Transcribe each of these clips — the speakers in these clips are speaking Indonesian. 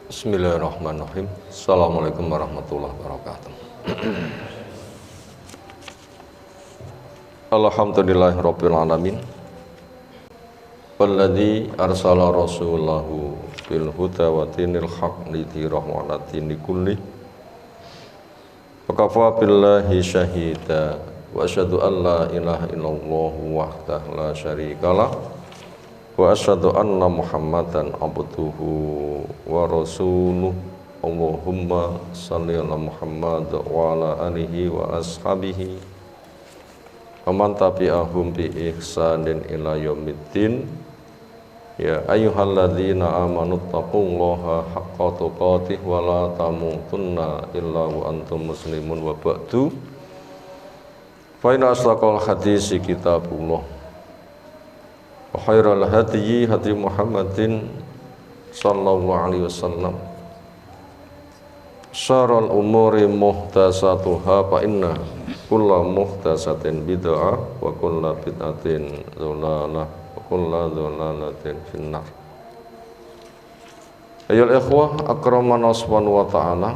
Bismillahirrahmanirrahim. Assalamualaikum warahmatullahi wabarakatuh. Alhamdulillahirabbil alamin. Walladzi arsala rasulahu bil huda wa dinil haq lidhirahu 'ala dini kulli. Wa kafa billahi syahida wa asyhadu an la ilaha illallah wahdahu la syarikalah wa asyhadu anna Muhammadan abduhu wa rasuluh. Allahumma shalli ala Muhammad wa ala alihi wa ashabihi wa man tabi'ahum bi ihsanin ila yaumiddin. Ya ayyuhalladzina amanu taqullaha haqqa tuqatih wa la tamutunna illa wa antum muslimun wa ba'du. Fa inna asdaqal hadisi kitabullah wa khairal hadyi hadi Muhammadin sallallahu alaihi wasallam. Syarrul umuri muhdatsatuha fa inna kulla muhdatsatin bid'ah wa kulla bid'atin dhalalah wa kulla dhalalatin finnar. Ayyuhal ikhwah akramana subhanahu wa ta'ala.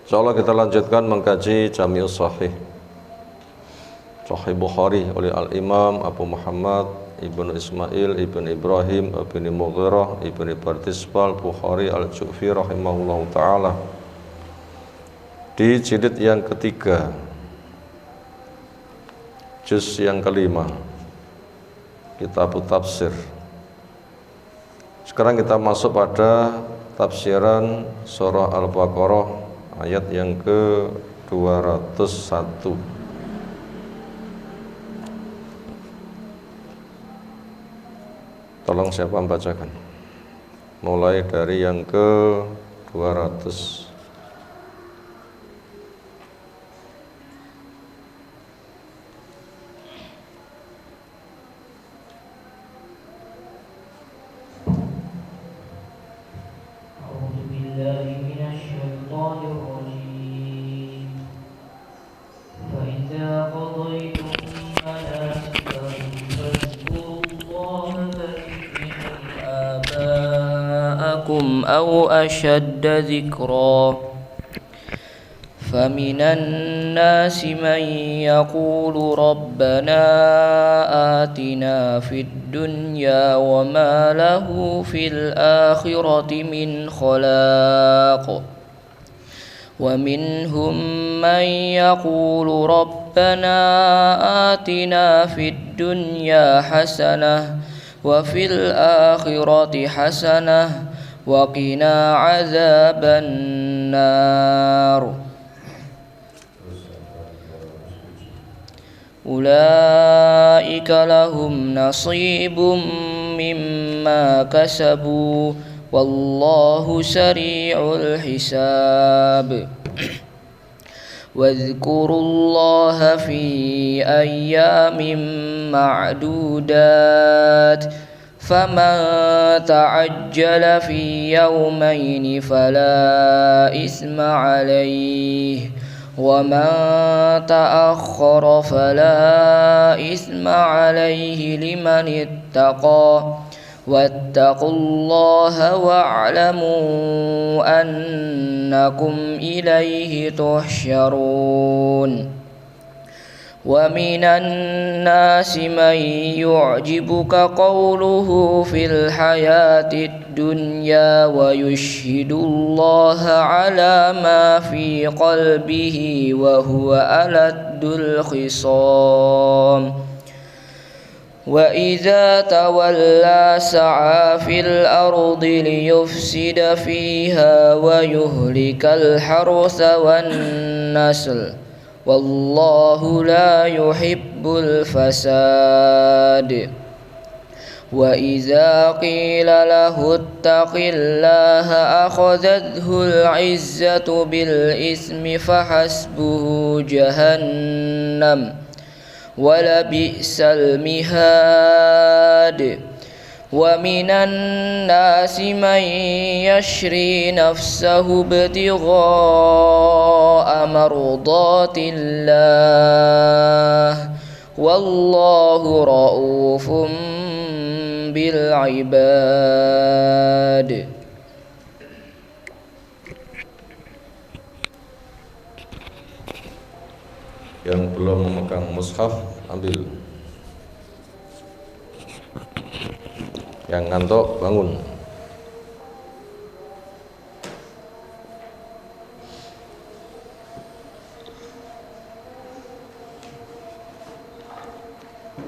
Insyaallah kita lanjutkan mengkaji Jami'us Shahih Sahih Bukhari oleh Al-Imam Abu Muhammad Ibnu Ismail Ibnu Ibrahim Ibnu Mughirah Ibnu Bardisbal Bukhari Al-Ju'fi rahimahullahu ta'ala, di jilid yang ketiga, juz yang kelima, kitab tafsir. Sekarang kita masuk pada tafsiran surah Al-Baqarah ayat yang ke-201. Tolong siapa membacakan mulai dari yang ke-200. أو أشد ذكرا فمن الناس من يقول ربنا آتنا في الدنيا وما له في الآخرة من خلاق ومنهم من يقول ربنا آتنا في الدنيا حسنة وفي الآخرة حسنة وقنا عذاب النار أولئك لهم نصيب مما كسبوا والله سريع الحساب واذكروا الله في أيام معدودات فمن تعجل في يومين فلا إثم عليه ومن تأخر فلا إثم عليه لمن اتقى واتقوا الله واعلموا أنكم إليه تحشرون ومن الناس من يعجبك قوله في الحياة الدنيا ويشهد الله على ما في قلبه وهو ألد الخصام وإذا تولى سعى في الأرض ليفسد فيها ويهلك الحرث والنسل والله لا يحب الفساد وإذا قيل له اتق الله أخذته العزة بالإثم فحسبه جهنم ولبئس المهاد ومن الناس من يشري نفسه ابتغاء مرضات الله والله رؤوف بالعباد. Yang belum memegang mushaf ambil. Yang ngantuk bangun.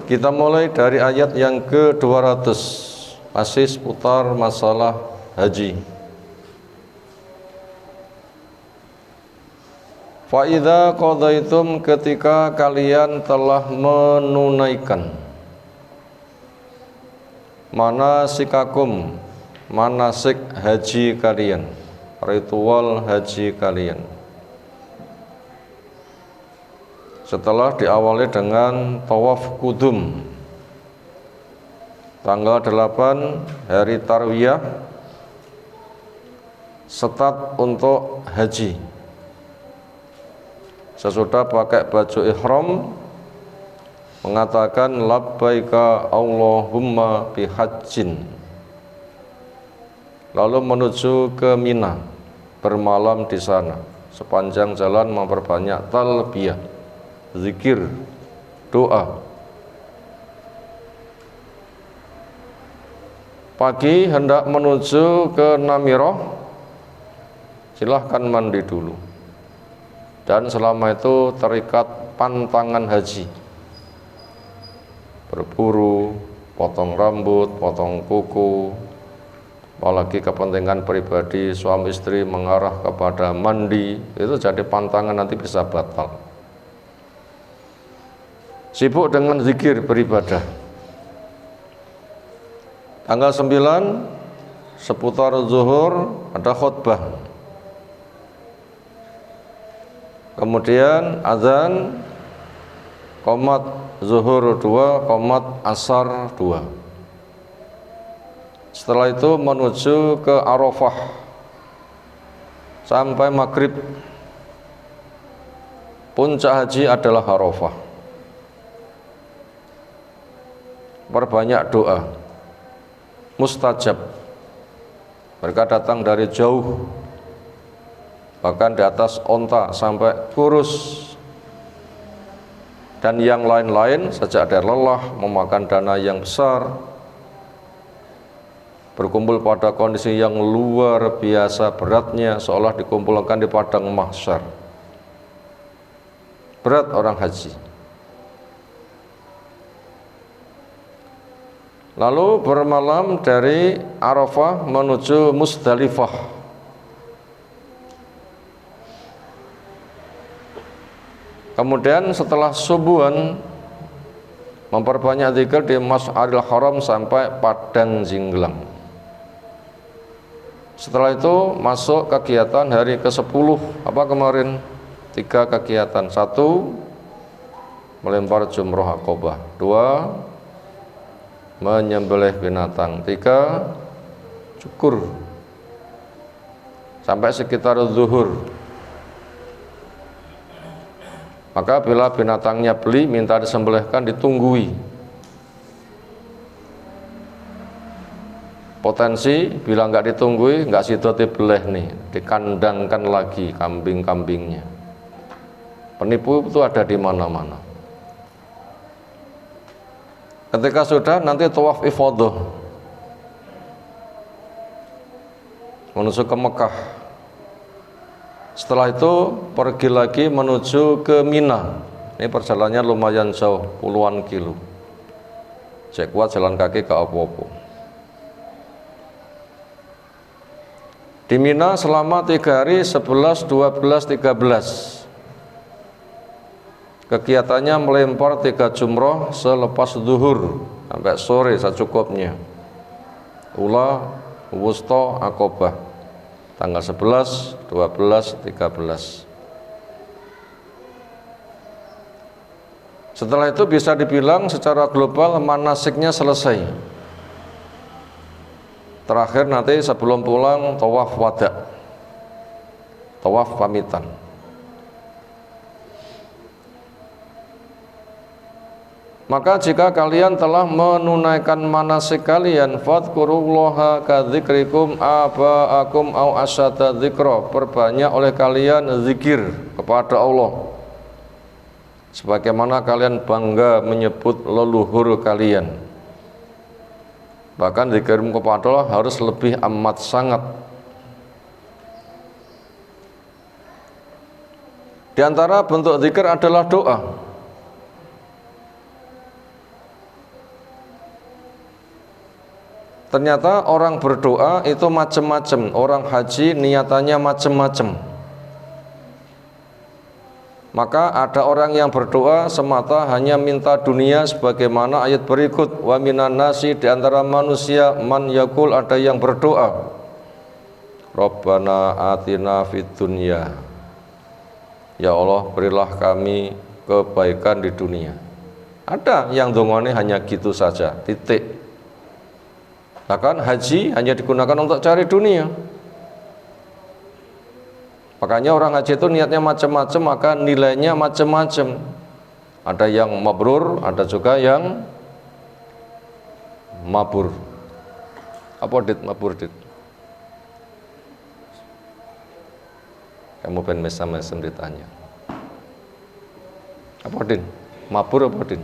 Kita mulai dari ayat yang ke-200, masih seputar masalah haji. Fa idza qadaitum, ketika kalian telah menunaikan manasikakum, manasik haji kalian, ritual haji kalian. Setelah diawali dengan tawaf kudum, tanggal 8 hari tarwiyah, setat untuk haji. Sesudah pakai baju ihram, mengatakan labbaika Allahumma bihajjin, lalu menuju ke Mina, bermalam di sana. Sepanjang jalan memperbanyak talbiyah, zikir, doa. Pagi hendak menuju ke Namiroh, silahkan mandi dulu. Dan selama itu terikat pantangan haji, berburu, potong rambut, potong kuku, apalagi kepentingan pribadi suami istri mengarah kepada mandi, itu jadi pantangan, nanti bisa batal. Sibuk dengan zikir, beribadah. Tanggal 9 seputar zuhur ada khutbah. Kemudian azan, qomat zuhur 2, qomat asar 2. Setelah itu menuju ke Arafah sampai maghrib. Puncak haji adalah Arafah. Perbanyak doa, mustajab. Mereka datang dari jauh, bahkan di atas onta sampai kurus, dan yang lain-lain. Sejak dari lelah, memakan dana yang besar, berkumpul pada kondisi yang luar biasa beratnya, seolah dikumpulkan di padang mahsyar. Berat orang haji. Lalu bermalam dari Arafah menuju Musdalifah. Kemudian setelah subuhan memperbanyak zikir di Mas'aril Haram sampai Padang Jinglang. Setelah itu masuk kegiatan hari ke-10. Apa kemarin? 3 kegiatan. 1, melempar jumroh Aqobah. 2, menyembelih binatang. 3, cukur sampai sekitar zuhur. Maka bila binatangnya beli, minta disembelihkan, ditunggui. Potensi bila nggak ditunggui, nggak sido dibeleh nih, dikandangkan lagi kambing-kambingnya. Penipu itu ada di mana-mana. Ketika sudah, nanti tawaf ifadah menuju ke Mekah. Setelah itu pergi lagi menuju ke Mina. Ini perjalanannya lumayan jauh, puluhan kilo. Cek kuat jalan kaki ke Opopo. Di Mina selama 3 hari, 11, 12, 13. Kegiatannya melempar 3 jumroh selepas zuhur sampai sore secukupnya. Ula, wusta, Aqobah. Tanggal 11, 12, 13. Setelah itu bisa dibilang secara global manasiknya selesai. Terakhir nanti sebelum pulang tawaf wada, tawaf pamitan. Maka jika kalian telah menunaikan manasik kalian, fadhkurullaha kadzikrikum aba'akum au asyadda dzikra, perbanyak oleh kalian zikir kepada Allah sebagaimana kalian bangga menyebut leluhur kalian. Bahkan zikirmu kepada Allah harus lebih amat sangat. Di antara bentuk zikir adalah doa. Ternyata orang berdoa itu macam-macam. Orang haji niatannya macam-macam. Maka ada orang yang berdoa semata hanya minta dunia sebagaimana ayat berikut. Wa minan nasi, di antara manusia man yakul, ada yang berdoa, Rabbana atina fid dunya, ya Allah berilah kami kebaikan di dunia. Ada yang dongane hanya gitu saja, titik. Bahkan haji hanya digunakan untuk cari dunia. Makanya orang haji itu niatnya macam-macam, maka nilainya macam-macam. Ada yang mabrur, ada juga yang mabur. Apa dit mabur dit? Kamu pengen mesam-mesam ditanya. Apa din? Mabur apa din?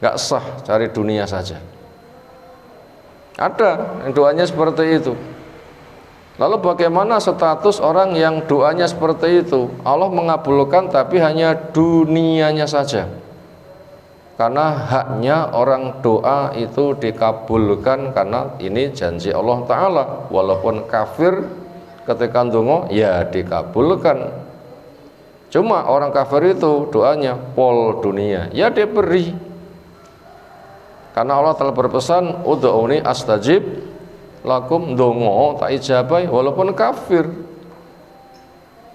Gak sah, cari dunia saja. Ada yang doanya seperti itu. Lalu bagaimana status orang yang doanya seperti itu? Allah mengabulkan tapi hanya dunianya saja. Karena haknya orang doa itu dikabulkan, karena ini janji Allah Ta'ala. Walaupun kafir ketika ndonga ya dikabulkan. Cuma orang kafir itu doanya pol dunia, ya dia beri. Karena Allah telah berpesan, ud'uni astajib lakum, ndonga tak ijabai walaupun kafir.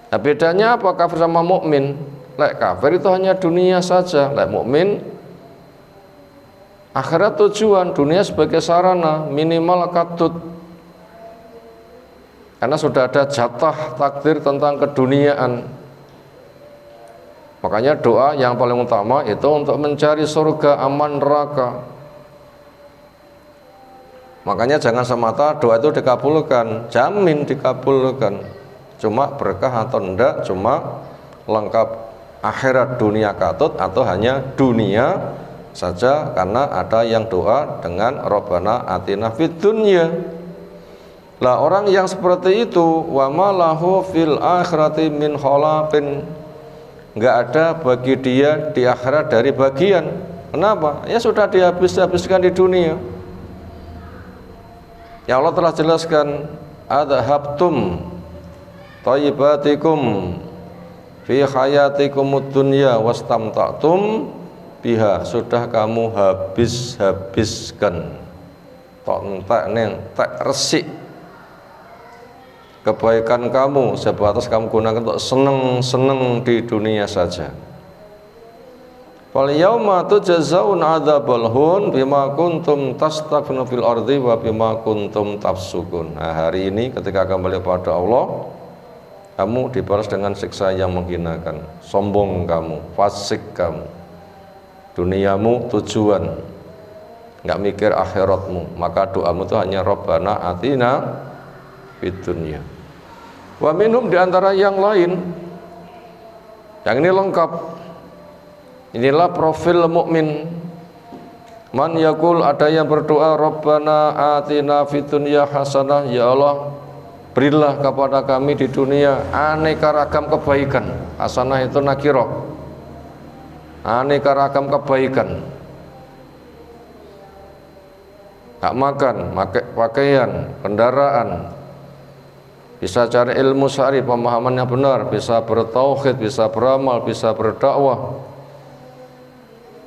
Nah, bedanya apa kafir sama mukmin? Lek kafir itu hanya dunia saja, lek mukmin akhirat tujuan, dunia sebagai sarana, minimal katut. Karena sudah ada jatah takdir tentang keduniaan. Makanya doa yang paling utama itu untuk mencari surga, aman neraka. Makanya jangan semata doa itu dikabulkan, jamin dikabulkan. Cuma berkah atau enggak, cuma lengkap akhirat dunia katut atau hanya dunia saja, karena ada yang doa dengan Rabbana atina fid dunya. Lah orang yang seperti itu wa malahu fil akhirati min khalaqin, enggak ada bagi dia di akhirat dari bagian. Kenapa? Ya sudah dihabiskan di dunia. Ya Allah telah jelaskan, adhabtum thayyibatikum fi hayatikumud dunya wastamta'tum biha, sudah kamu habiskan tok neng tak resik kebaikan kamu, sebatas kamu gunakan untuk seneng-seneng di dunia saja. Fal yauma tujzaun adzabal hun bima kuntum tastakbiruna fil ardi wa bima kuntum tafsukun. Nah, hari ini ketika kembali pada Allah, kamu dibalas dengan siksa yang menghinakan. Sombong kamu, fasik kamu. Duniamu tujuan, enggak mikir akhiratmu. Maka doamu itu hanya Rabbana atina fid dunya. Wa minhum, di antara yang lain. Yang ini lengkap. Inilah profil mukmin. Man yakul, ada yang berdoa, Rabbana atina fid dunya hasanah, ya Allah berilah kepada kami di dunia aneka ragam kebaikan. Hasanah itu nakirah, aneka ragam kebaikan. Gak makan, pakaian, kendaraan, bisa cari ilmu syar'i, pemahaman yang benar, bisa bertauhid, bisa beramal, bisa berdakwah,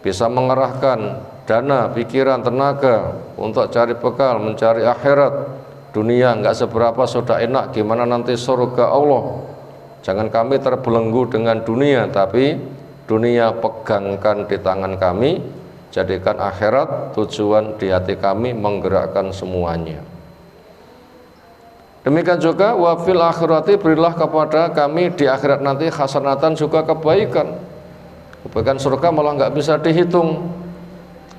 bisa mengerahkan dana, pikiran, tenaga untuk cari bekal, mencari akhirat. Dunia enggak seberapa, sudah enak, gimana nanti surga Allah. Jangan kami terbelenggu dengan dunia, tapi dunia pegangkan di tangan kami, jadikan akhirat tujuan di hati kami, menggerakkan semuanya. Demikian juga wa fil akhirati, berilah kepada kami di akhirat nanti hasanatan, juga kebaikan. Kebaikan surga malah nggak bisa dihitung.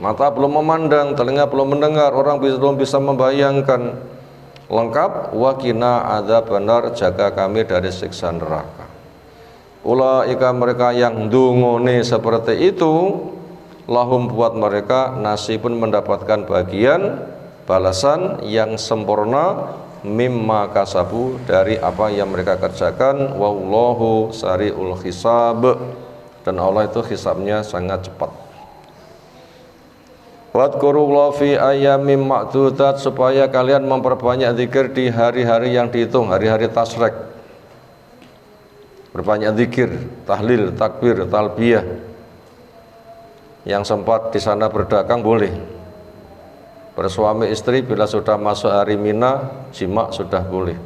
Mata belum memandang, telinga belum mendengar, orang belum bisa membayangkan. Lengkap, wa qina adzabannar, jaga kami dari siksa neraka. Ulaika, mereka yang ndungone seperti itu, lahum, buat mereka, nasibun, mendapatkan bagian balasan yang sempurna, mimma kasabu, dari apa yang mereka kerjakan. Wallahu sari'ul hisab, dan Allah itu hisabnya sangat cepat. Wadhkurullah fi ayyamin ma'dudat, supaya kalian memperbanyak zikir di hari-hari yang dihitung, hari-hari tasyrik. Berbanyak zikir, tahlil, takbir, talbiyah. Yang sempat di sana berdagang boleh. Bersuami istri bila sudah masuk hari Mina, jima sudah boleh.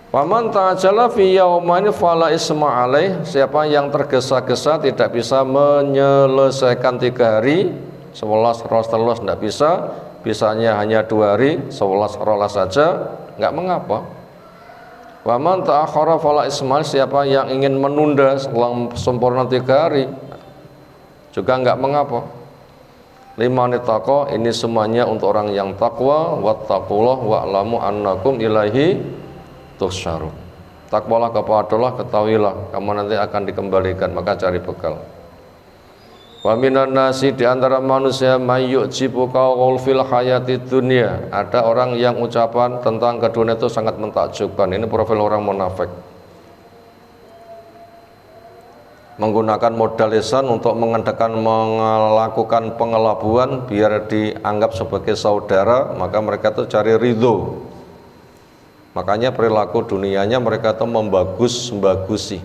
Waman ta'ajala fi yaumain fala isma alaih, siapa yang tergesa-gesa tidak bisa menyelesaikan 3 hari, 11 rolas tidak bisa, bisanya hanya 2 hari, 11 rolas saja, enggak mengapa. Waman ta'akhara fala isma, siapa yang ingin menunda selang sempurna 3 hari, juga enggak mengapa. Liman ittaqa, ini semuanya untuk orang yang takwa. Wattaqullah wa'lamu annakum ilaihi tuhsyarun. Takwalah kepada Allah, ketahuilah kamu nanti akan dikembalikan, maka cari bekal. Wa minan nasi, di antara manusia, may yu'jibu qaul fil hayati dunya, ada orang yang ucapan tentang kedunia itu sangat mentakjubkan. Ini profil orang munafik. Menggunakan modal lisan untuk melakukan pengelabuan biar dianggap sebagai saudara, maka mereka itu cari ridho. Makanya perilaku dunianya mereka itu membagusi,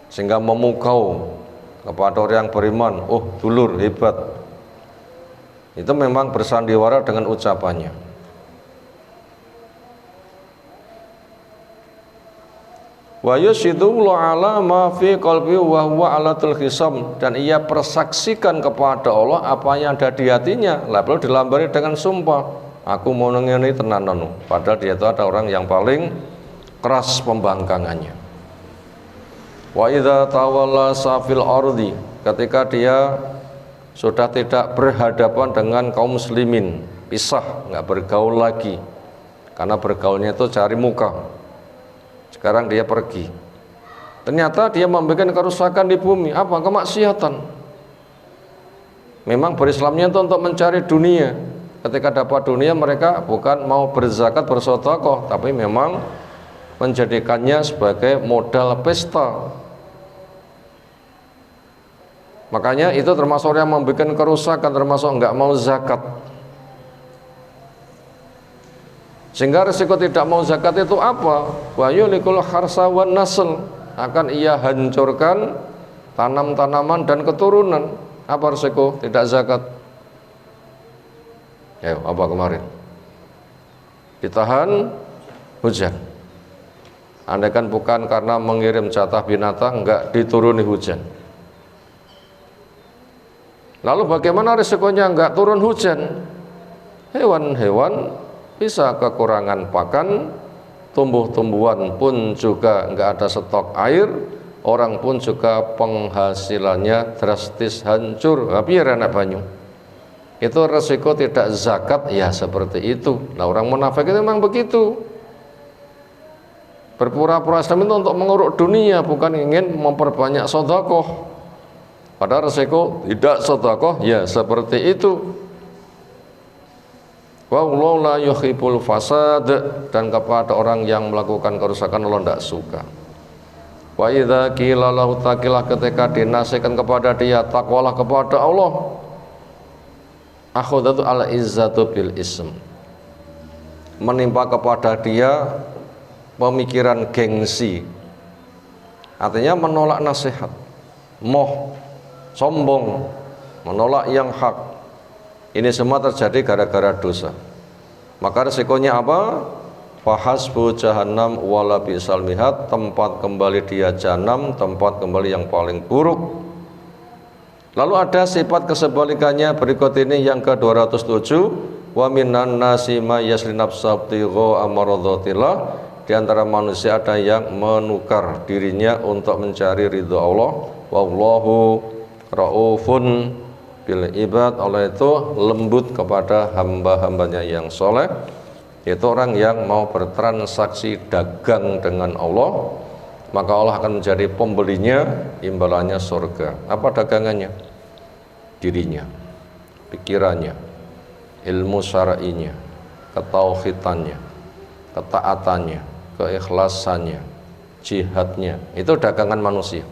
sehingga memukau kepada orang yang beriman, oh dulur hebat. Itu memang bersandiwara dengan ucapannya. Wa yusyidullahu ala ma fi qalbi wa huwa alatul hisam, dan ia persaksikan kepada Allah apa yang ada di hatinya, lalu dilambari dengan sumpah, aku mau ngene tenanan, padahal dia itu ada orang yang paling keras pembangkangannya. Wa idza tawalla safil ardi, ketika dia sudah tidak berhadapan dengan kaum muslimin, pisah, nggak bergaul lagi, karena bergaulnya itu cari muka. Sekarang dia pergi, ternyata dia membuat kerusakan di bumi. Apa? Kemaksiatan. Memang berislamnya itu untuk mencari dunia. Ketika dapat dunia, mereka bukan mau berzakat, bersedekah, tapi memang menjadikannya sebagai modal pesta. Makanya itu termasuk yang membuat kerusakan, termasuk enggak mau zakat. Sehingga risiko tidak mau zakat itu apa? Wa yulikul harsa wan nasl, akan ia hancurkan tanam-tanaman dan keturunan. Apa risiko tidak zakat? Ya, apa kemarin? Ditahan hujan. Andaikan bukan karena mengirim jatah binatang, enggak dituruni hujan. Lalu bagaimana risikonya enggak turun hujan? Hewan-hewan bisa kekurangan pakan, tumbuh-tumbuhan pun juga enggak ada stok air, orang pun juga penghasilannya drastis hancur. Biar anak banyu. Itu resiko tidak zakat, ya seperti itu. Nah, orang munafik itu memang begitu. Berpura-pura Islam itu untuk menguruk dunia, bukan ingin memperbanyak sedekah. Padahal resiko tidak sedekah, ya seperti itu. Wallahu la yuhibbul fasad, dan kepada orang yang melakukan kerusakan Allah tidak suka. Wa idza qila lahu taqilah, ketika dinasihatkan kepada dia takwalah kepada Allah, akhadatu al izzatu bil ism, menimpa kepada dia pemikiran gengsi, artinya menolak nasihat, moh, sombong, menolak yang hak. Ini semua terjadi gara-gara dosa. Maka resikonya apa? Fahasbu jahannam wala bi'sal mihad, tempat kembali dia jahanam, tempat kembali yang paling buruk. Lalu ada sifat kesebalikannya berikut ini yang ke-207, wa minan nasi may yasri nafsahu ibtigha amradhatillah. Di antara manusia ada yang menukar dirinya untuk mencari ridho Allah. Wallahu raufun bil ibad. Allah itu lembut kepada hamba-hambanya yang soleh. Itu orang yang mau bertransaksi dagang dengan Allah, maka Allah akan menjadi pembelinya, imbalannya surga. Apa dagangannya? Dirinya, pikirannya, ilmu syar'inya, ketauhidannya, ketaatannya, keikhlasannya, jihadnya. Itu dagangan manusia.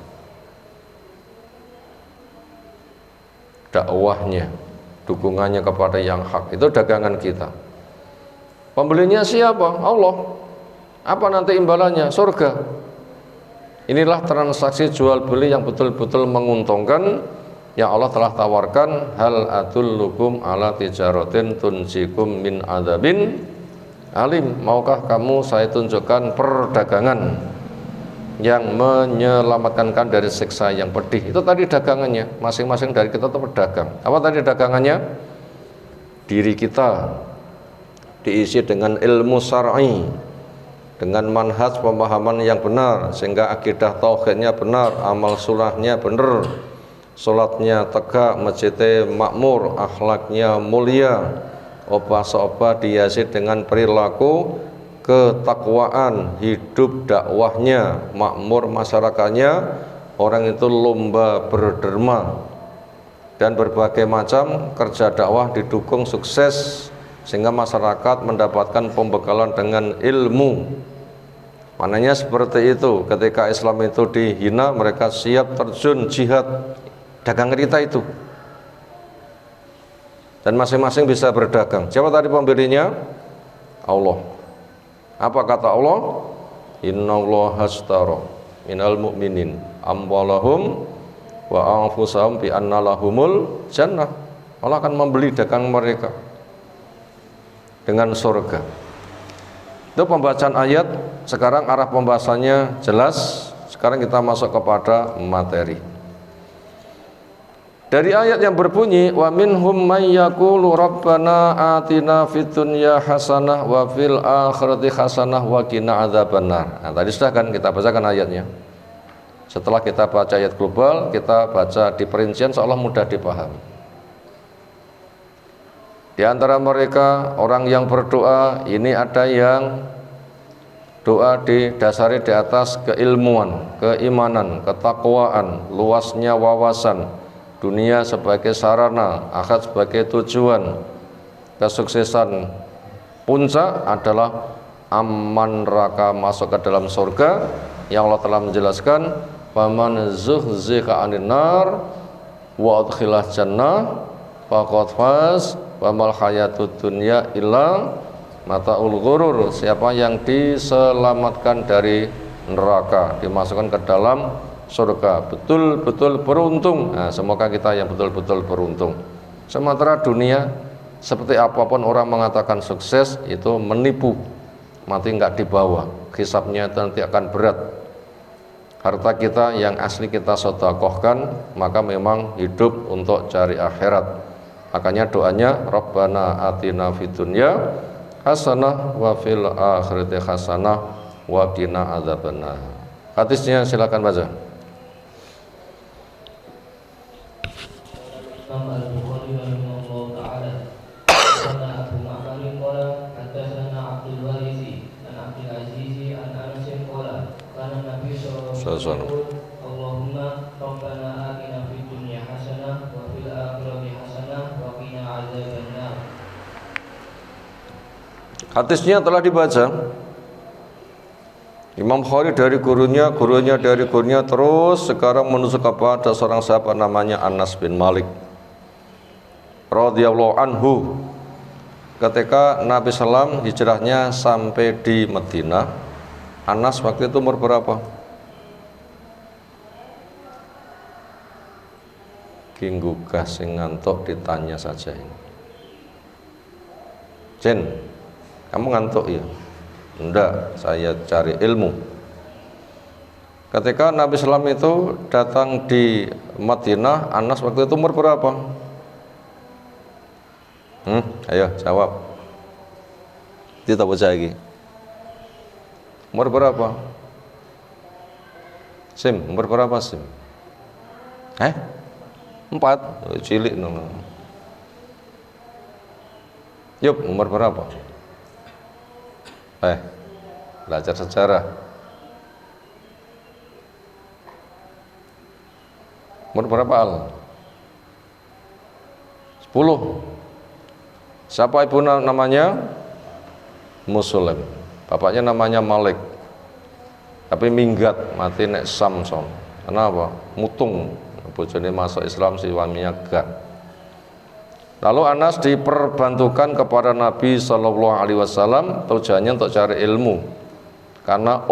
Dakwahnya, dukungannya kepada yang hak, itu dagangan kita. Pembelinya siapa? Allah. Apa nanti imbalannya? Surga. Inilah transaksi jual beli yang betul-betul menguntungkan, yang Allah telah tawarkan. Hal adullukum ala tijaratin tunjikum min adzabin alim. Maukah kamu saya tunjukkan perdagangan yang menyelamatkan dari siksa yang pedih? Itu tadi dagangannya. Masing-masing dari kita itu pedagang. Apa tadi dagangannya? Diri kita diisi dengan ilmu syar'i, dengan manhaj pemahaman yang benar, sehingga akidah tauhidnya benar, amal sulahnya benar, salatnya tegak, masjidnya makmur, akhlaknya mulia, obah-sobah dihiasi dengan perilaku ketakwaan, hidup dakwahnya makmur, masyarakatnya orang itu lomba berderma, dan berbagai macam kerja dakwah didukung sukses, sehingga masyarakat mendapatkan pembekalan dengan ilmu. Maknanya seperti itu, ketika Islam itu dihina, mereka siap terjun jihad. Dagangan kita itu. Dan masing-masing bisa berdagang. Siapa tadi pembelinya? Allah. Apa kata Allah? Innallaha ashtara minal mu'minin amwalahum wa anfusahum bi anna lahumul jannah. Allah akan membeli dagang mereka dengan surga. Itu pembacaan ayat. Sekarang arah pembahasannya jelas. Sekarang kita masuk kepada materi. Dari ayat yang berbunyi wa minhum may yaqulu rabbana atina fid dunya hasanah wa fil akhirati hasanah wa qina adzabannar. Nah, tadi sudah kan kita bacakan ayatnya. Setelah kita baca ayat global, kita baca di perincian seolah mudah dipahami. Di antara mereka orang yang berdoa ini ada yang doa didasari di atas keilmuan, keimanan, ketakwaan, luasnya wawasan, dunia sebagai sarana, akhirat sebagai tujuan. Kesuksesan puncak adalah aman neraka, masuk ke dalam surga, yang Allah telah menjelaskan faman zuhziha 'anil nar wa udkhilal jannah faqad faz wa mal hayatud dunya illa mataul ghurur. Siapa yang diselamatkan dari neraka, dimasukkan ke dalam surga, betul-betul beruntung. Nah, semoga kita yang betul-betul beruntung. Sementara dunia, seperti apapun orang mengatakan sukses, itu menipu, mati nggak dibawa, hisabnya nanti akan berat. Harta kita yang asli kita sedekahkan, maka memang hidup untuk cari akhirat. Makanya doanya Rabbana atina fid dunya hasanah wa fil akhirati hasanah wa qina adzabannar. Hadisnya silakan baca. Imam Al-Bukhari rahimahullah ta'ala Haddatsana Abu Ma'mar qala haddatsana Abdul Warisi an Abdul Aziz an Anas qala kana Nabi sallallahu alaihi wasallam Allahumma rabbana atina fid dunya hasanah wa fil akhirati hasanah wa qina adzabannar. Hadisnya telah dibaca. Imam Bukhari dari gurunya, gurunya dari gurunya, terus sekarang menusuk kepada seorang sahabat namanya Anas bin Malik radhiyallahu anhu. Ketika Nabi SAW hijrahnya sampai di Madinah, Anas waktu itu umur berapa? Kinggugah sing ngantuk ditanya saja ini. Jen, kamu ngantuk ya? Enggak, saya cari ilmu. Ketika Nabi SAW itu datang di Madinah, Anas waktu itu umur berapa? Ayo jawab. Tidak bocah lagi. Umur berapa? Sim, umur berapa Sim? 4? Cilik no. Yup, umur berapa? Belajar sejarah. Umur berapa Al? 10. Siapa ibu namanya? Muslim. Bapaknya namanya Malik. Tapi minggat mati nek Samson. Kenapa? Mutung. Bojone masuk Islam si suaminya gak. Lalu Anas diperbantukan kepada Nabi Shallallahu Alaihi Wasallam tujuannya untuk cari ilmu. Karena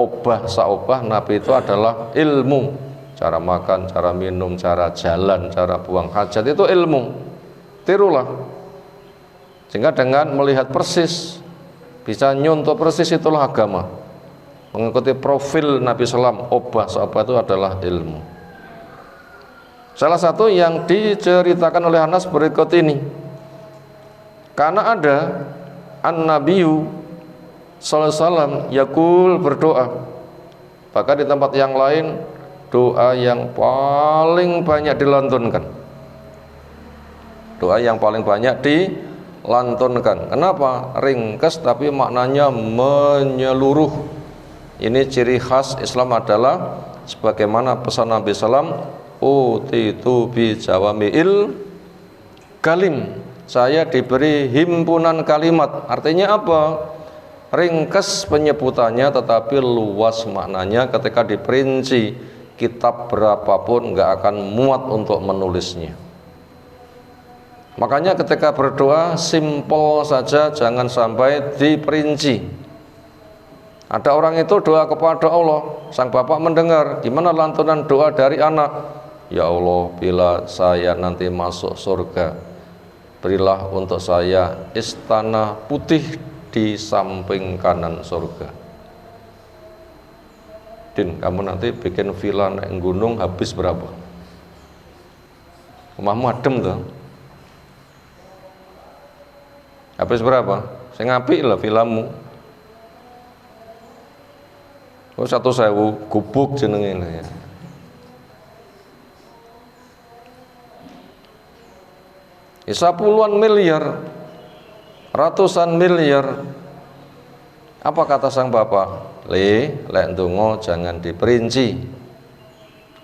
saobah Nabi itu adalah ilmu. Cara makan, cara minum, cara jalan, cara buang hajat itu ilmu. Tirulah. Sehingga dengan melihat persis, bisa nyontoh persis, itulah agama. Mengikuti profil Nabi SAW, saobah itu adalah ilmu. Salah satu yang diceritakan oleh Anas berikut ini. Karena ada An-Nabiyyu sallallahu alaihi wasallam yaqul berdoa. Bahkan di tempat yang lain doa yang paling banyak dilantunkan. Doa yang paling banyak dilantunkan. Kenapa? Ringkas tapi maknanya menyeluruh. Ini ciri khas Islam adalah sebagaimana pesan Nabi SAW, utitu bi jawami'il kalim. Saya diberi himpunan kalimat. Artinya apa? Ringkas penyebutannya tetapi luas maknanya. Ketika diperinci, kitab berapapun nggak akan muat untuk menulisnya. Makanya ketika berdoa simpel saja, jangan sampai diperinci. Ada orang itu doa kepada Allah, sang bapak mendengar, gimana lantunan doa dari anak? Ya Allah, bila saya nanti masuk surga, berilah untuk saya istana putih di samping kanan surga. Din, kamu nanti bikin villa naik gunung habis berapa? Rumahmu adem tuh. Habis berapa? Saya ngapik lah villamu. 1.000 gubuk jenenge lah ya. Bisa puluhan miliar, ratusan miliar. Apa kata sang bapak? Lek ndonga jangan diperinci,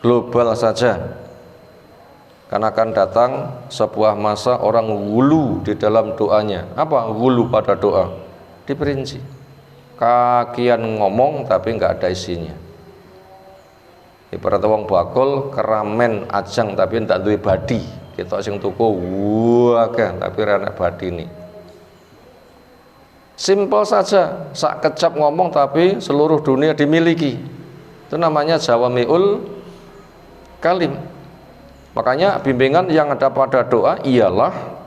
global saja. Karena akan datang sebuah masa orang wulu di dalam doanya. Apa wulu pada doa? Diperinci. Kakian ngomong tapi nggak ada isinya. Ibarat wong bakul keramen ajang tapi ndak duwe badi. Kita sing tuku akeh tapi ora enak badine. Simpel saja, sak kecap ngomong tapi seluruh dunia dimiliki. Itu namanya jawami'ul kalim. Makanya bimbingan yang ada pada doa ialah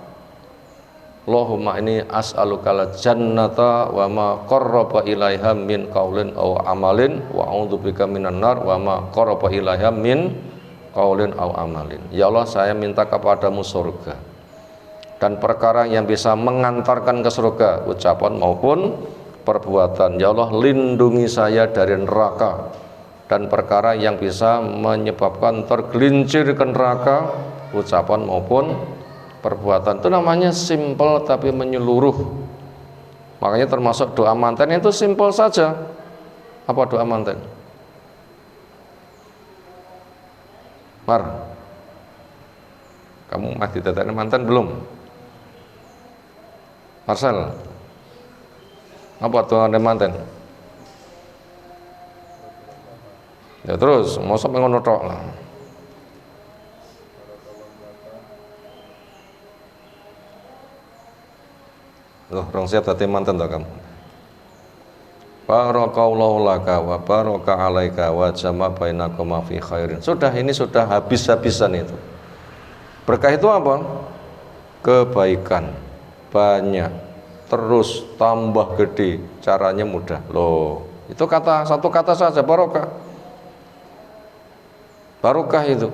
Allahumma ini as'alukal jannata wa ma qarraba ilaiha min qaulin aw amalin wa a'udzubika minan nar wa ma qarraba ilaiha min qaulin aw amalin. Ya Allah, saya minta kepadamu surga dan perkara yang bisa mengantarkan ke surga, ucapan maupun perbuatan. Ya Allah, lindungi saya dari neraka dan perkara yang bisa menyebabkan tergelincir ke neraka, ucapan maupun perbuatan. Itu namanya simpel tapi menyeluruh. Makanya termasuk doa manten itu simpel saja. Apa doa manten? Mar, kamu masih datang manten belum? Marcel, apa doa manten? Ya terus, mau sampai ngono tok lah. Loh, rong siap tadi mantan toh kamu. Barakallahu laka wa baraka alaika wa jama bainakuma fi khairin. Sudah, ini sudah habis-habisan itu. Berkah itu apa? Kebaikan banyak, terus tambah gede, caranya mudah. Loh, itu satu kata saja, barokah. barokah itu.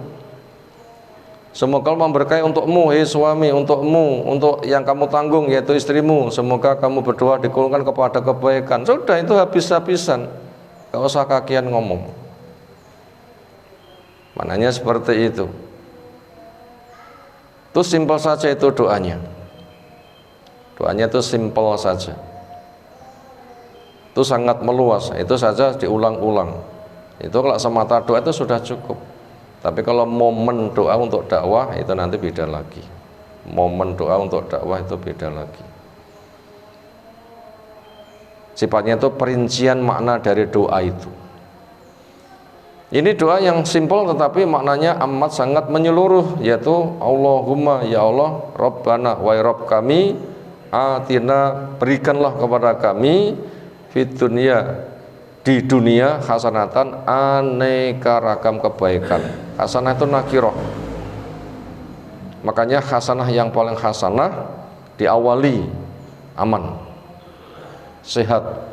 Semoga Allah memberkahi untukmu, hei suami, untukmu, untuk yang kamu tanggung yaitu istrimu. Semoga kamu berdoa dikabulkan kepada kebaikan. Sudah, itu habis-habisan, gak usah kakian ngomong. Maknanya seperti itu. Itu simpel saja itu doanya. Doanya itu simpel saja. Itu sangat meluas. Itu saja diulang-ulang. Itu kalau semata doa itu sudah cukup. Tapi kalau momen doa untuk dakwah itu nanti beda lagi. Momen doa untuk dakwah itu beda lagi. Sifatnya itu perincian makna dari doa itu. Ini doa yang simpel tetapi maknanya amat sangat menyeluruh, yaitu Allahumma, ya Allah, Rabbana, wahai Rabb kami, atina, berikanlah kepada kami fid dunya, di dunia hasanatan, aneka ragam kebaikan. Hasanah itu nakiroh, makanya hasanah yang paling hasanah diawali aman, sehat,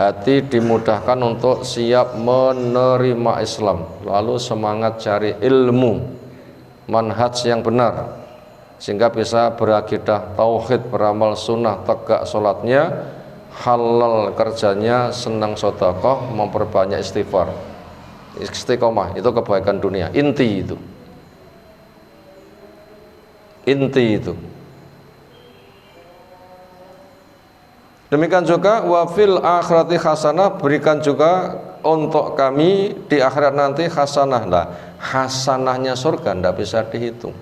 hati dimudahkan untuk siap menerima Islam, lalu semangat cari ilmu manhaj yang benar sehingga bisa berakidah tauhid, beramal sunnah, tegak sholatnya, halal kerjanya, senang sedekah, memperbanyak istighfar, istiqomah. Itu kebaikan dunia, inti itu, inti itu. Demikian juga wafil akhirati hasanah, berikan juga untuk kami di akhirat nanti hasanah. Lah, hasanahnya surga tidak bisa dihitung.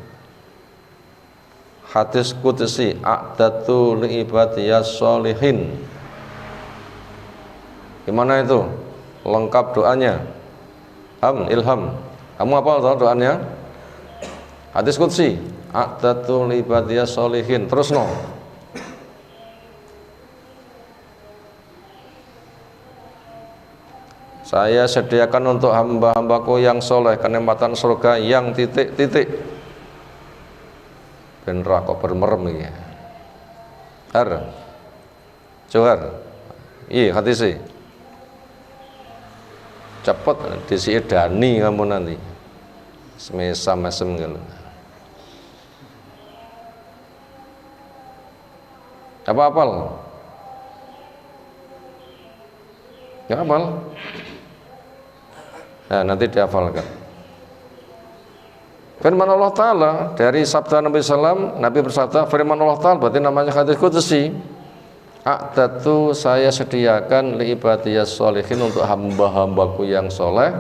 Hadis qudsi, a'datu li ibadiyas sholihin. Gimana itu? Lengkap doanya. Ilham. Kamu apa tahu doanya? Hadis qudsi, a'datu li ibadiyas sholihin. Terus no. Saya sediakan untuk hamba-hambaku yang soleh kenikmatan surga yang titik-titik. Ben kok bermerem iki. Johar. Iya, hati sih. Cepet disi dani kamu nanti. Semesam-mesem gitu. Apa apal? Enggak apal? Nah, nanti dihafalkan. Firman Allah Ta'ala dari sabda Nabi SAW, Nabi bersabda, firman Allah Ta'ala berarti namanya hadis qudsi, a'datu, saya sediakan li ibadiyas sholihin, untuk hamba-hambaku yang soleh,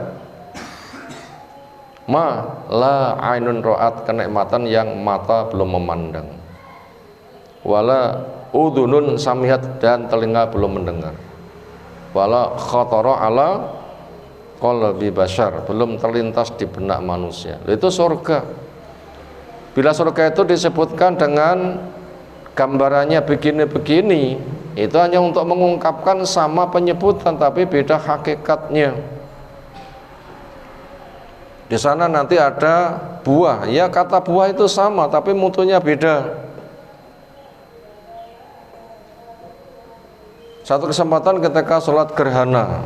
ma la ainun ro'at, kenikmatan yang mata belum memandang, wala udhunun samihat, dan telinga belum mendengar, wala khatara ala qalbi bashar, belum terlintas di benak manusia. Itu surga. Bila surga itu disebutkan dengan gambarannya begini-begini, itu hanya untuk mengungkapkan sama penyebutan tapi beda hakikatnya. Di sana nanti ada buah, ya kata buah itu sama tapi mutunya beda. Satu kesempatan ketika sholat gerhana,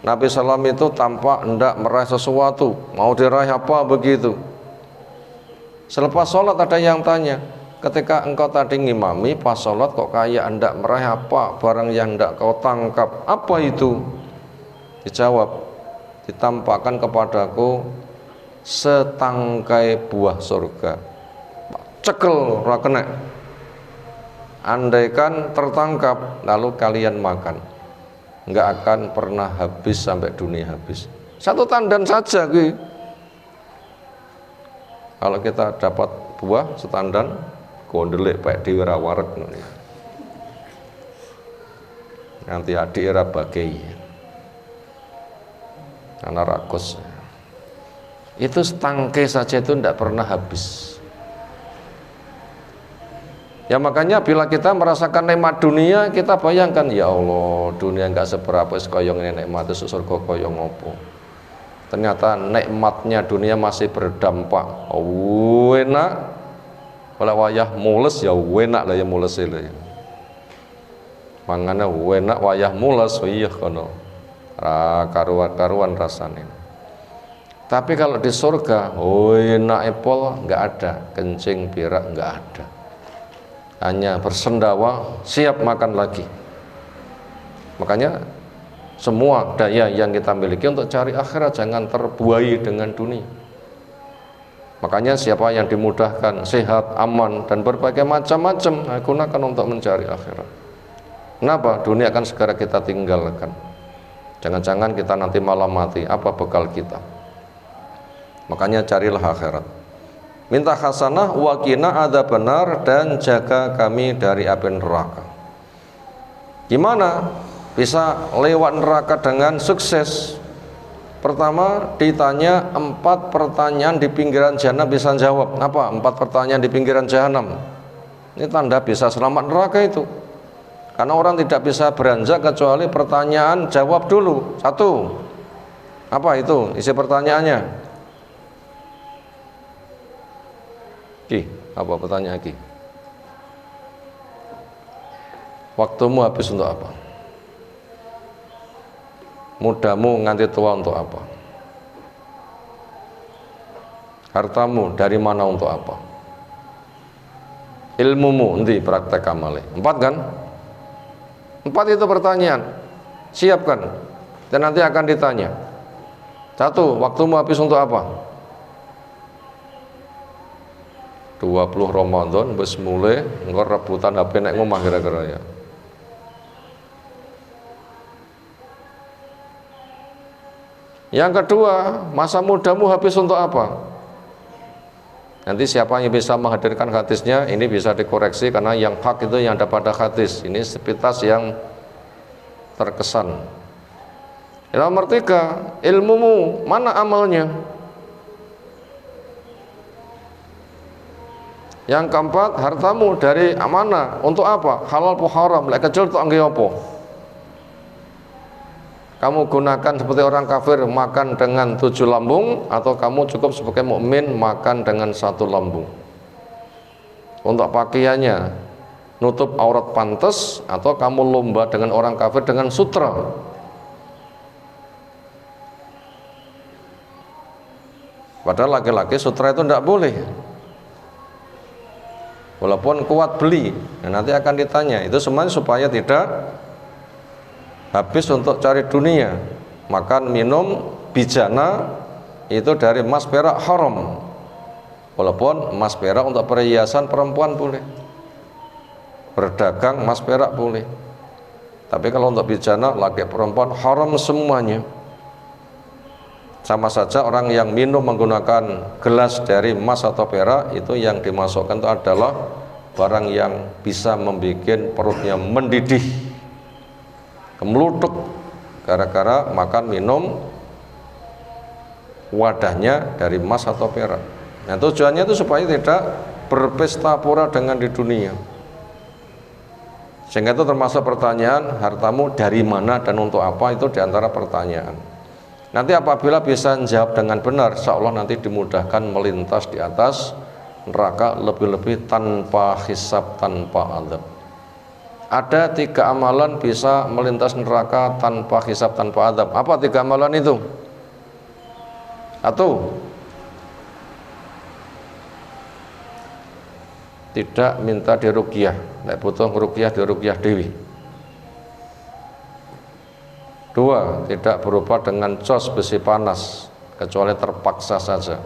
Nabi SAW itu tampak hendak meraih sesuatu, mau diraih apa begitu. Selepas sholat ada yang tanya, ketika engkau tadi ngimami pas sholat kok kayak hendak meraih apa, barang yang hendak kau tangkap, apa itu? Dijawab, ditampakkan kepadaku setangkai buah surga. Cekel ora kena. Andaikan tertangkap lalu kalian makan, nggak akan pernah habis sampai dunia habis. Satu tandan saja gitu. Kalau kita dapat buah setandan, kondelik pak dewi rawarek nanti adik era bagai karena rakus. Itu setangkai saja itu tidak pernah habis. Ya makanya bila kita merasakan nikmat dunia, kita bayangkan, ya Allah, dunia enggak seberapa koyong ini nikmat itu surga koyong opo. Ternyata nikmatnya dunia masih berdampak. Oh, enak. Kalau wayah mules ya enak lah ya mules itu. Mangane enak wayah mules iya kono. Karuan rasane. Tapi kalau di surga, enak epol nggak ada, kencing berak nggak ada. Hanya bersendawa, siap makan lagi. Makanya semua daya yang kita miliki untuk cari akhirat jangan terbuai dengan dunia. Makanya siapa yang dimudahkan sehat, aman dan berbagai macam-macam, gunakan untuk mencari akhirat. Kenapa? Dunia akan segera kita tinggalkan. Jangan-jangan kita nanti malah mati, apa bekal kita? Makanya carilah akhirat. Minta hasanah, waqina adzabannar, dan jaga kami dari api neraka. Gimana bisa lewat neraka dengan sukses? Pertama, ditanya 4 pertanyaan di pinggiran jahanam bisa jawab. Apa? 4 pertanyaan di pinggiran jahanam. Ini tanda bisa selamat neraka itu. Karena orang tidak bisa beranjak kecuali pertanyaan jawab dulu. 1. Apa itu isi pertanyaannya? Ki, apa pertanyaan Ki? Waktumu habis untuk apa? Mudamu nganti tua untuk apa? Hartamu dari mana untuk apa? Ilmumu nanti praktek amale. 4 kan? 4 itu pertanyaan. Siapkan. Dan nanti akan ditanya. 1. Waktumu habis untuk apa? 20 Ramadan wis mulai engko rebutan HP nek ngomah kira-kira ya. Yang kedua, masa mudamu habis untuk apa? Nanti siapa yang bisa menghadirkan hadisnya ini bisa dikoreksi karena yang hak itu yang ada pada hadis. Ini sepintas yang terkesan. Yang nomor 3, ilmumu mana amalnya? Yang keempat, hartamu dari mana? Untuk apa? Halal atau haram? Lek kecil itu angge apa? Kamu gunakan seperti orang kafir makan dengan 7 lambung, atau kamu cukup sebagai mukmin makan dengan 1 lambung? Untuk pakaiannya nutup aurat pantas, atau kamu lomba dengan orang kafir dengan sutra? Padahal laki-laki sutra itu tidak boleh. Walaupun kuat beli, nah nanti akan ditanya. Itu semuanya supaya tidak habis untuk cari dunia. Makan, minum, bijana itu dari emas perak haram. Walaupun emas perak untuk perhiasan perempuan boleh, berdagang emas perak boleh. Tapi kalau untuk bijana laki perempuan haram semuanya. Sama saja orang yang minum menggunakan gelas dari emas atau perak, itu yang dimasukkan itu adalah barang yang bisa membuat perutnya mendidih, kemelutuk gara-gara makan minum wadahnya dari emas atau perak. Nah, tujuannya itu supaya tidak berpesta pora dengan di dunia. Sehingga itu termasuk pertanyaan, hartamu dari mana dan untuk apa, itu diantara pertanyaan. Nanti apabila bisa menjawab dengan benar, insya Allah nanti dimudahkan melintas di atas neraka, lebih-lebih tanpa hisab, tanpa azab. Ada 3 amalan bisa melintas neraka tanpa hisab, tanpa azab. Apa 3 amalan itu? 1. Tidak minta diruqyah, nek butuh ruqyah diruqyah dewi. 2. Tidak berupa dengan cos besi panas kecuali terpaksa saja.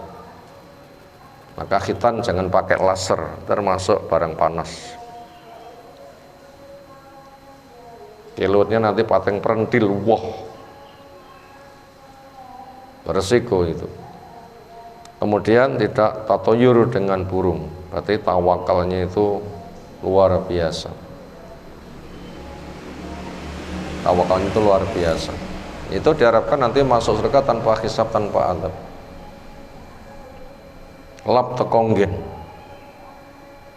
Maka khitan jangan pakai laser, termasuk barang panas. Kilutnya nanti pateng perentil, wah, beresiko itu. Kemudian tidak tatoyur dengan burung, berarti tawakalnya itu luar biasa. Tawakalnya itu luar biasa. Itu diharapkan nanti masuk surga tanpa hisab, tanpa azab. Lap tekonggen,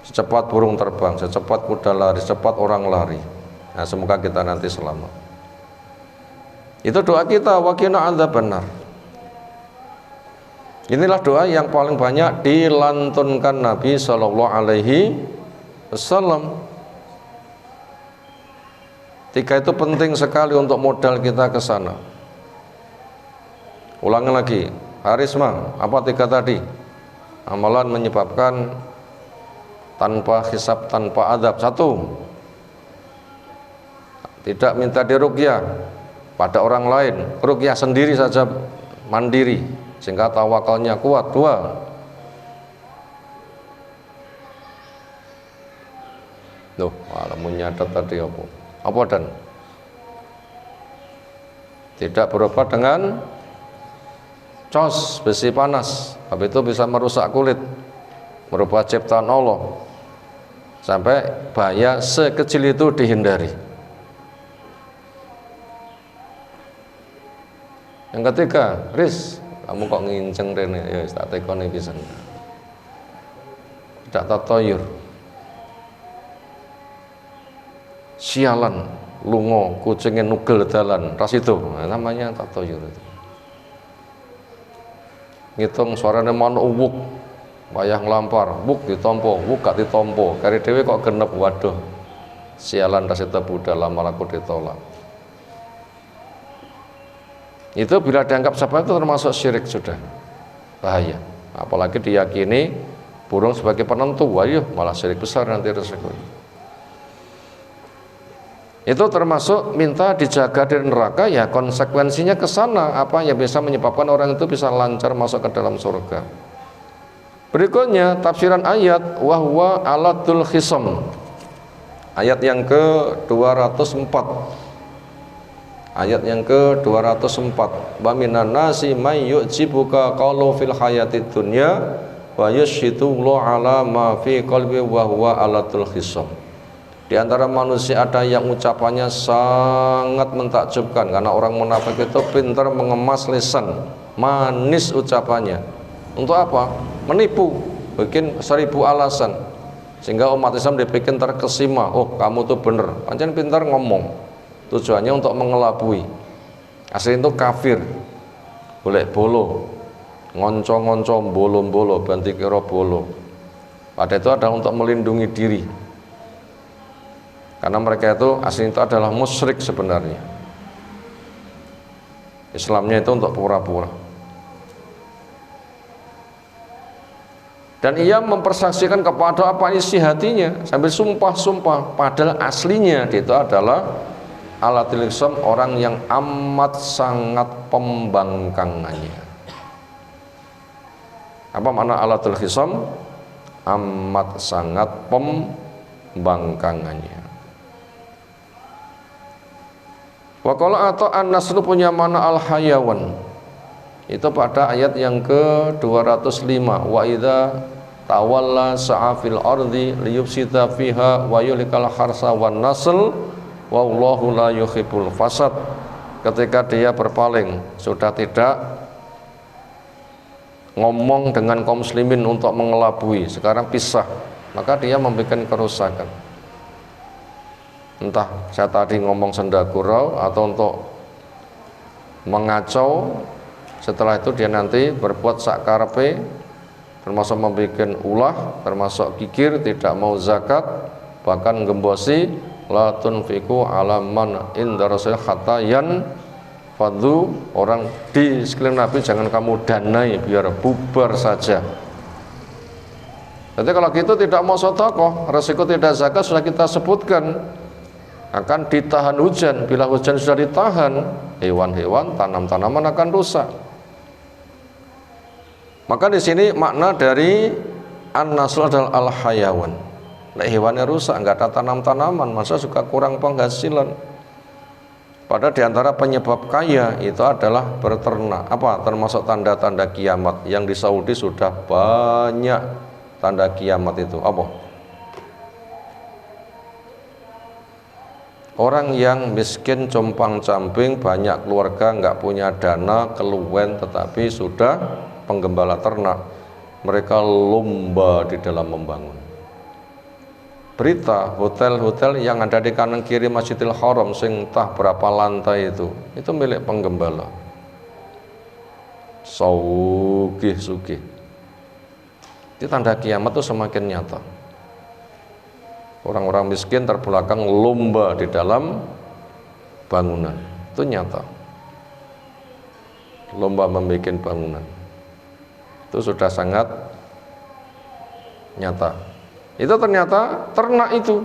secepat burung terbang, secepat kuda lari, secepat orang lari. Nah, semoga kita nanti selamat. Itu doa kita, waqina adzabannar. Inilah doa yang paling banyak dilantunkan Nabi Shallallahu Alaihi Wasallam. 3 itu penting sekali untuk modal kita ke sana. Ulangi lagi, Harisma, apa 3 tadi? Amalan menyebabkan tanpa hisab, tanpa adab. 1, tidak minta diruqyah pada orang lain, ruqyah sendiri saja mandiri sehingga tawakalnya kuat. 2, loh, malah menyadat tadi apa? Apa dan? Tidak berobat dengan cos besi panas, tapi itu bisa merusak kulit, merubah ciptaan Allah, sampai bahaya sekecil itu dihindari. Yang ketiga, Riz, kamu kok nginceng rene? Ya tak tekoni pisan. Tidak tatoyur. Sialan, lungo, kucingnya nugel dalan, ras itu, namanya tatoyur itu. Ngitung suaranya mana wuk, wayah nglampar, wuk ditompo, wuk gak ditompo, kari dewe kok genep, waduh, sialan rasita Buddha, lama laku ditolak. Itu bila dianggap sebab itu termasuk syirik sudah bahaya. Apalagi diyakini burung sebagai penentu, wayuh malah syirik besar nanti resikonya. Itu termasuk minta dijaga dari neraka, ya konsekuensinya ke sana, apa yang bisa menyebabkan orang itu bisa lancar masuk ke dalam surga. Berikutnya tafsiran ayat wahwa alatul khisam, ayat yang ke-204. Ayat yang ke-204, wa minan nasi may yu'jibuka qalu fil hayatid dunya wa yashhadu ala ma fi qalbi wa huwa alatul khisam. Di antara manusia ada yang ucapannya sangat mentakjubkan, karena orang munafik itu pintar mengemas lisan, manis ucapannya. Untuk apa? Menipu, bikin 1000 alasan, sehingga umat Islam dibikin terkesima. Oh, kamu tuh bener, pancen pintar ngomong, tujuannya untuk mengelabui. Asli itu kafir, golek bolo, ngonco-ngonco, bolo-bolo, banti kira bolo. Pada itu adalah untuk melindungi diri, karena mereka itu asli itu adalah musyrik sebenarnya. Islamnya itu untuk pura-pura. Dan ia mempersaksikan kepada apa isi hatinya sambil sumpah-sumpah, padahal aslinya dia itu adalah alatul khisam, orang yang amat sangat pembangkangannya. Apa makna alatul khisam? Amat sangat pembangkangannya. Wa qala atau an-nasru punya mana al-hayawan. Itu pada ayat yang ke-205, wa idza tawalla sa'a fil ardi liyufsida fiha wa yulikal harsa wan nasl wallahu la yuhibbul fasad. Ketika dia berpaling, sudah tidak ngomong dengan kaum muslimin untuk mengelabui, sekarang pisah, maka dia membuat kerusakan. Entah saya tadi ngomong senda gurau atau untuk mengacau, setelah itu dia nanti berbuat sakarepe, termasuk membuat ulah, termasuk kikir, tidak mau zakat, bahkan gembosi, la tunfiqu ala man inda rasul hatta yan fadhu, orang di sekeliling Nabi jangan kamu danai, biar bubar saja. Jadi kalau gitu tidak mau sedekah, resiko tidak zakat sudah kita sebutkan, akan ditahan hujan. Bila hujan sudah ditahan, hewan-hewan, tanam-tanaman akan rusak. Maka di sini makna dari an-nasl adalah al-hayawan. Nek hewannya rusak, nggak ada tanam-tanaman, masa juga kurang penghasilan. Padahal diantara penyebab kaya itu adalah berternak. Apa? Termasuk tanda-tanda kiamat. Yang di Saudi sudah banyak tanda kiamat itu. Apa? Orang yang miskin compang-camping, banyak keluarga, nggak punya dana, keluwen, tetapi sudah penggembala ternak. Mereka lomba di dalam membangun. Berita hotel-hotel yang ada di kanan kiri Masjidil Haram, sing entah berapa lantai itu milik penggembala. Sugih-sugih. Itu tanda kiamat itu semakin nyata. Orang-orang miskin terbelakang lomba di dalam bangunan, itu nyata. Lomba membuat bangunan. Itu sudah sangat nyata. Itu ternyata ternak itu.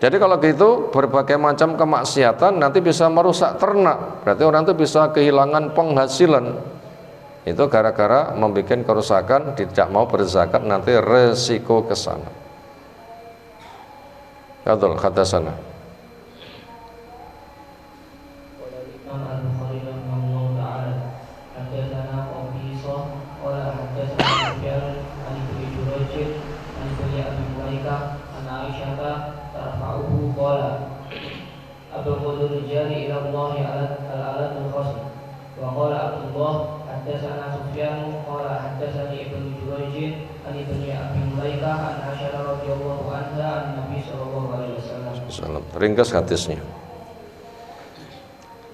Jadi kalau gitu berbagai macam kemaksiatan nanti bisa merusak ternak. Berarti orang itu bisa kehilangan penghasilan. Itu gara-gara membuat kerusakan, tidak mau berzakat, nanti resiko ke sana. Betul, kata sana. حدثنا سفيان قال حدثني ابن جريج عن ابن ابي مليكه عن عائشه رضي الله عنها عن النبي صلى الله عليه وسلم. Ringkas hadisnya.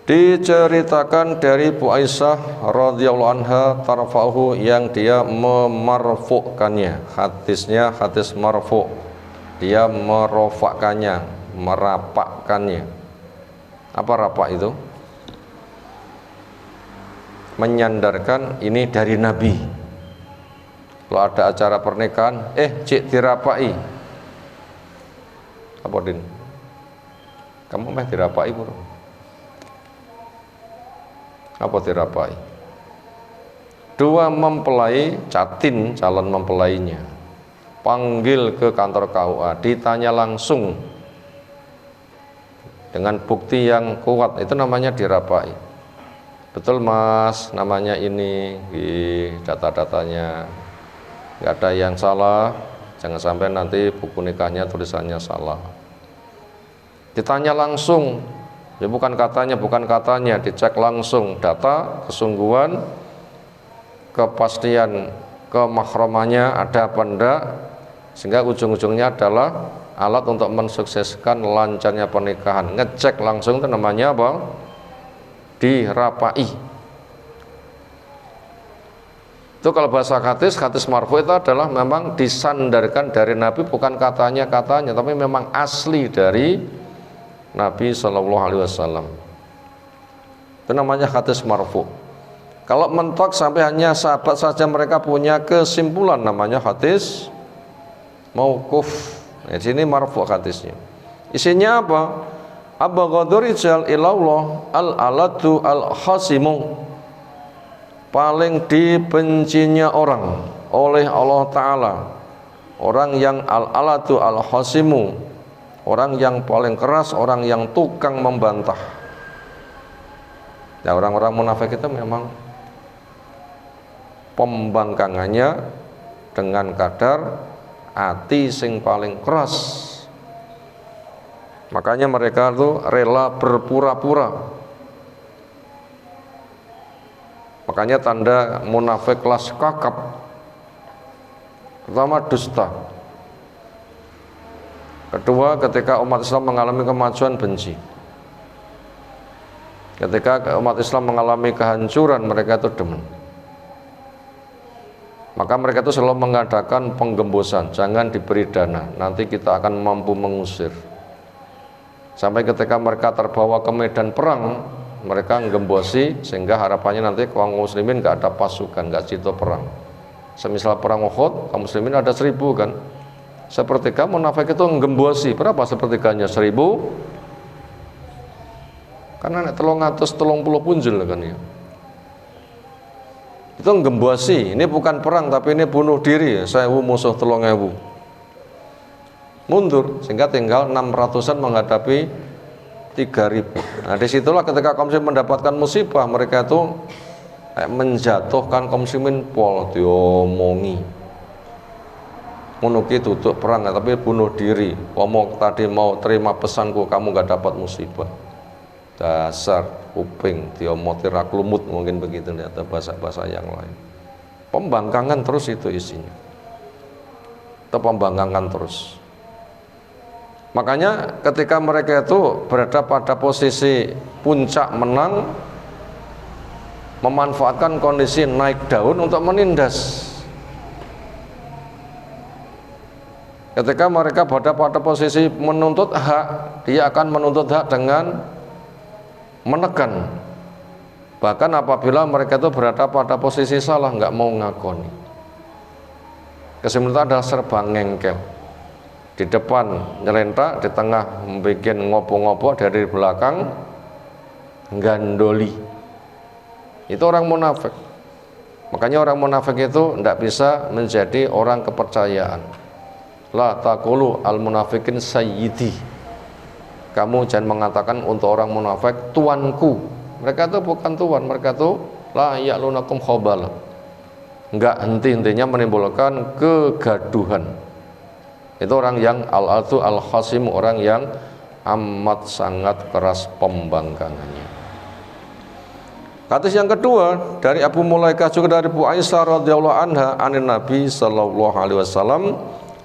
Diceritakan dari Bu Aisyah radhiyallahu anha tarfa'uhu, yang dia memarfu'kannya. Hadisnya hadis marfu'. Dia merofakkannya, merapakkannya. Apa rapak itu? Menyandarkan ini dari Nabi. Kalau ada acara pernikahan, cik dirapai. Apa Din? Kamu meh dirapai bro? Apa dirapai? Dua mempelai, catin calon mempelainya, panggil ke kantor KUA, ditanya langsung dengan bukti yang kuat, itu namanya dirapai. Betul mas, namanya ini, data-datanya nggak ada yang salah, jangan sampai nanti buku nikahnya tulisannya salah. Ditanya langsung, ya bukan katanya, dicek langsung data, kesungguhan, kepastian kemahramannya ada apa enggak, sehingga ujung-ujungnya adalah alat untuk mensukseskan lancarnya pernikahan. Ngecek langsung itu namanya apa? Dirapai. Itu kalau bahasa hadis marfu itu adalah memang disandarkan dari Nabi, bukan katanya, tapi memang asli dari Nabi Shallallahu Alaihi Wasallam. Itu namanya hadis marfu. Kalau mentok sampai hanya sahabat saja mereka punya kesimpulan, namanya hadis mauquf. Di sini marfu hadisnya. Isinya apa? Abghadur rijal ilallah al-alatu al-khasimu, paling dibencinya orang oleh Allah Ta'ala, orang yang al-alatu al-khasimu, orang yang paling keras, orang yang tukang membantah. Nah, orang-orang munafik itu memang pembangkangannya dengan kadar hati sing paling keras. Makanya mereka tuh rela berpura-pura. Makanya tanda munafik kelas kakap, pertama dusta, kedua ketika umat Islam mengalami kemajuan benci, ketika umat Islam mengalami kehancuran mereka itu demen. Maka mereka itu selalu mengadakan penggembosan, jangan diberi dana, nanti kita akan mampu mengusir. Sampai ketika mereka terbawa ke medan perang, mereka menggembosi sehingga harapannya nanti kaum muslimin nggak ada pasukan, nggak cito perang. Semisal perang Uhud, kaum muslimin ada 1000 kan, sepertiga munafik itu menggembosi. Berapa sepertiganya? 1000. Karena nek 330 punjul kan ya. Itu menggembosi. Ini bukan perang tapi ini bunuh diri. 1000 musuh 3000. Mundur sehingga tinggal 600-an menghadapi 3000. Nah disitulah ketika kaum muslimin mendapatkan musibah, mereka itu menjatuhkan kaum muslimin pol diomongi. Menuki tutup perang tapi bunuh diri. Kamu tadi mau terima pesanku, kamu gak dapat musibah. Dasar kuping diomoti raklumut, mungkin begitu, atau bahasa-bahasa yang lain. Pembangkangan terus itu isinya. Itu pembangkangan terus. Makanya ketika mereka itu berada pada posisi puncak menang, memanfaatkan kondisi naik daun untuk menindas. Ketika mereka berada pada posisi menuntut hak, dia akan menuntut hak dengan menekan. Bahkan apabila mereka itu berada pada posisi salah, nggak mau ngakoni. Kesimpulan adalah serba ngengkel. Di depan nyelentak, di tengah membuat ngopo-ngopo, dari belakang gandoli. Itu orang munafik. Makanya orang munafik itu tidak bisa menjadi orang kepercayaan. La taqulu al munafikin sayyidi. Kamu jangan mengatakan untuk orang munafik tuanku. Mereka itu bukan tuan, mereka itu la ya'lunakum khabala. Enggak henti-hentinya menimbulkan kegaduhan. Itu orang yang al-atu al-khasim, orang yang amat sangat keras pembangkangannya. Hadis yang kedua dari Abu Mulaikah, juga dari Bu Aisyah radhiyallahu anha anin Nabi sallallahu alaihi wasallam.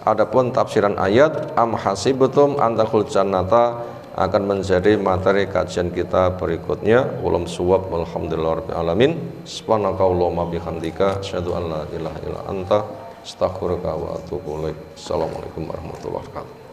Adapun tafsiran ayat am hasibtum an tadkhulul jannata akan menjadi materi kajian kita berikutnya. Ulam suwab walhamdulillahirabbil alamin. Subhanakallahumma bihamdika asyhadu an la ilaha illa anta astaghfiruka wa atubu ilaik. Assalamualaikum warahmatullahi wabarakatuh.